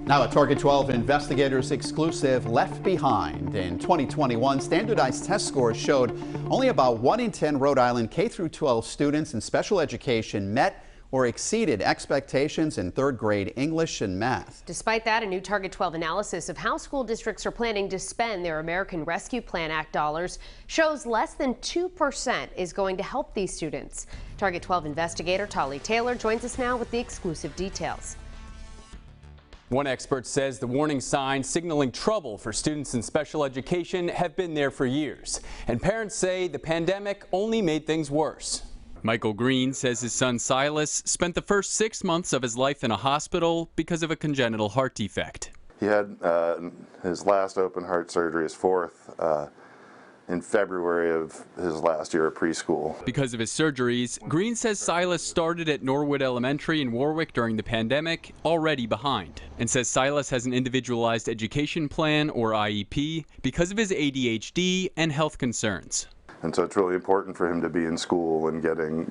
Now a Target 12 investigators exclusive left behind. In 2021, standardized test scores showed only about 1 in 10 Rhode Island K-12 students in special education met or exceeded expectations in third grade English and math. Despite that, a new Target 12 analysis of how school districts are planning to spend their American Rescue Plan Act dollars shows less than 2% is going to help these students. Target 12 investigator Tolly Taylor joins us now with the exclusive details. One expert says the warning signs signaling trouble for students in special education have been there for years, and parents say the pandemic only made things worse. Michael Green says his son Silas spent the first 6 months of his life in a hospital because of a congenital heart defect. He had his last open heart surgery, his fourth, in February of his last year at preschool. Because of his surgeries, Green says Silas started at Norwood Elementary in Warwick during the pandemic, already behind, and says Silas has an individualized education plan, or IEP, because of his ADHD and health concerns. And so it's really important for him to be in school and getting,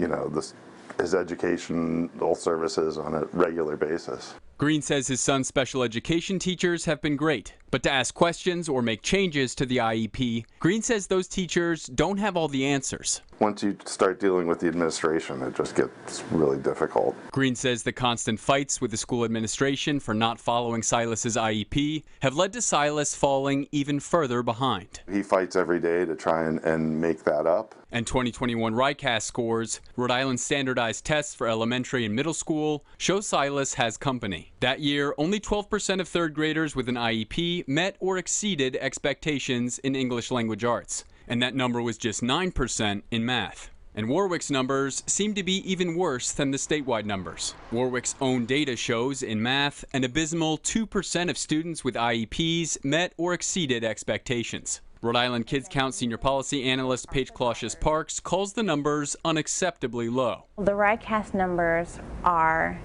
his educational services on a regular basis. Green says his son's special education teachers have been great, but to ask questions or make changes to the IEP, Green says those teachers don't have all the answers. Once you start dealing with the administration, it just gets really difficult. Green says the constant fights with the school administration for not following Silas's IEP have led to Silas falling even further behind. He fights every day to try and make that up. And 2021 RICAS scores, Rhode Island standardized tests for elementary and middle school, show Silas has company. That year, only 12% of third graders with an IEP met or exceeded expectations in English language arts. And that number was just 9% in math. And Warwick's numbers seem to be even worse than the statewide numbers. Warwick's own data shows in math, an abysmal 2% of students with IEPs met or exceeded expectations. Rhode Island Kids Count senior policy analyst Paige Clausius-Parks calls the numbers unacceptably low. The RICAS numbers are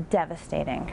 devastating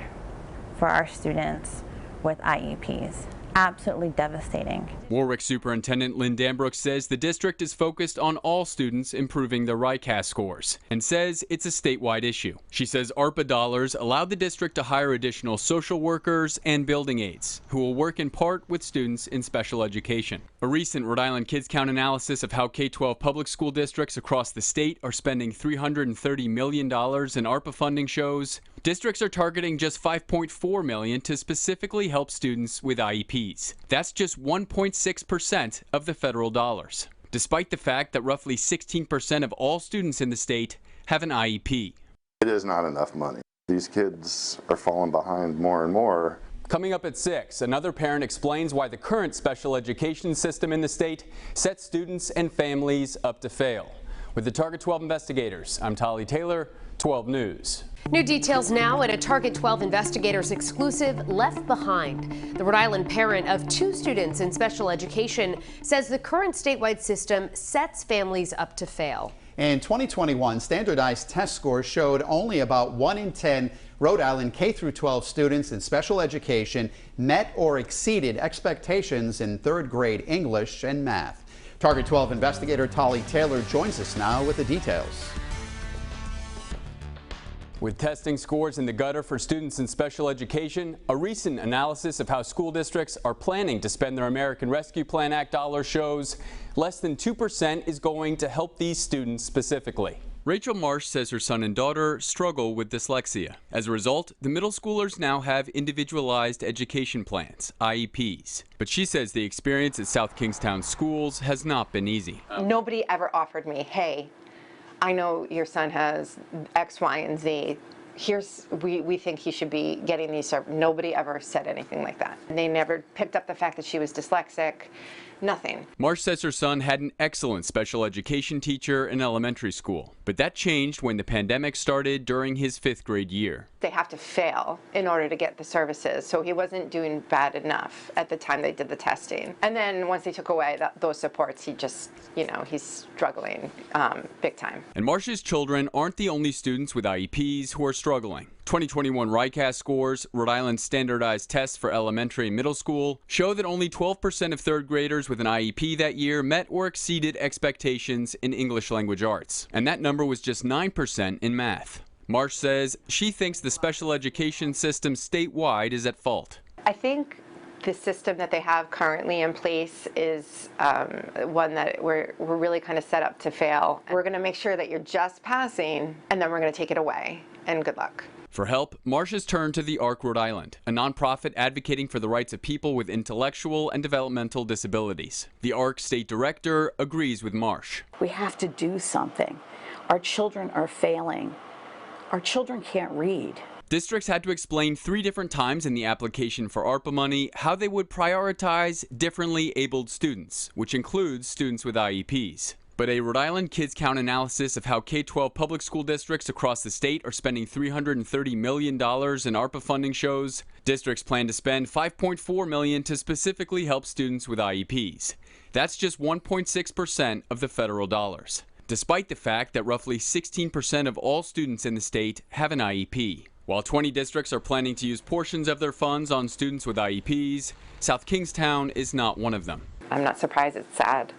for our students with IEPs. Absolutely devastating. Warwick Superintendent Lynn Danbrook says the district is focused on all students improving their RICAS scores and says it's a statewide issue. She says ARPA dollars allowed the district to hire additional social workers and building aides who will work in part with students in special education. A recent Rhode Island Kids Count analysis of how K-12 public school districts across the state are spending $330 million in ARPA funding shows districts are targeting just $5.4 million to specifically help students with IEPs. That's just 1.6% of the federal dollars, despite the fact that roughly 16% of all students in the state have an IEP. It is not enough money. These kids are falling behind more and more. Coming up at 6, another parent explains why the current special education system in the state sets students and families up to fail. With the Target 12 investigators, I'm Tolly Taylor, 12 News. New details now at a Target 12 investigators exclusive left behind. The Rhode Island parent of 2 students in special education says the current statewide system sets families up to fail. In 2021, standardized test scores showed only about 1 in 10 Rhode Island K-12 students in special education met or exceeded expectations in third grade English and math. Target 12 investigator Tolly Taylor joins us now with the details. With testing scores in the gutter for students in special education, a recent analysis of how school districts are planning to spend their American Rescue Plan Act dollars shows less than 2% is going to help these students specifically. Rachel Marsh says her son and daughter struggle with dyslexia. As a result, the middle schoolers now have individualized education plans, IEPs. But she says the experience at South Kingstown schools has not been easy. Nobody ever offered me, hey, I know your son has X, Y, and Z. We think he should be getting these services. Nobody ever said anything like that. They never picked up the fact that she was dyslexic. Nothing. Marsh says her son had an excellent special education teacher in elementary school, but that changed when the pandemic started during his 5th grade year. They have to fail in order to get the services, so he wasn't doing bad enough at the time they did the testing. And then once they took away those supports, he just, he's struggling big time. And Marsh's children aren't the only students with IEPs who are struggling. 2021 RICAS scores, Rhode Island standardized tests for elementary and middle school, show that only 12% of third graders with an IEP that year met or exceeded expectations in English language arts. And that number was just 9% in math. Marsh says she thinks the special education system statewide is at fault. I think the system that they have currently in place is one that we're really kind of set up to fail. We're going to make sure that you're just passing, and then we're going to take it away, and good luck. For help, Marsh has turned to the ARC Rhode Island, a nonprofit advocating for the rights of people with intellectual and developmental disabilities. The ARC state director agrees with Marsh. We have to do something. Our children are failing. Our children can't read. Districts had to explain 3 different times in the application for ARPA money how they would prioritize differently abled students, which includes students with IEPs. But a Rhode Island Kids Count analysis of how K-12 public school districts across the state are spending $330 million in ARPA funding shows districts plan to spend $5.4 million to specifically help students with IEPs. That's just 1.6% of the federal dollars, despite the fact that roughly 16% of all students in the state have an IEP. While 20 districts are planning to use portions of their funds on students with IEPs, South Kingstown is not one of them. I'm not surprised, it's sad.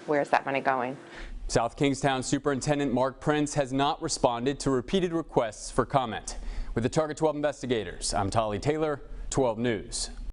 Where's that money going? South Kingstown Superintendent Mark Prince has not responded to repeated requests for comment. With the Target 12 investigators, I'm Tolly Taylor, 12 News.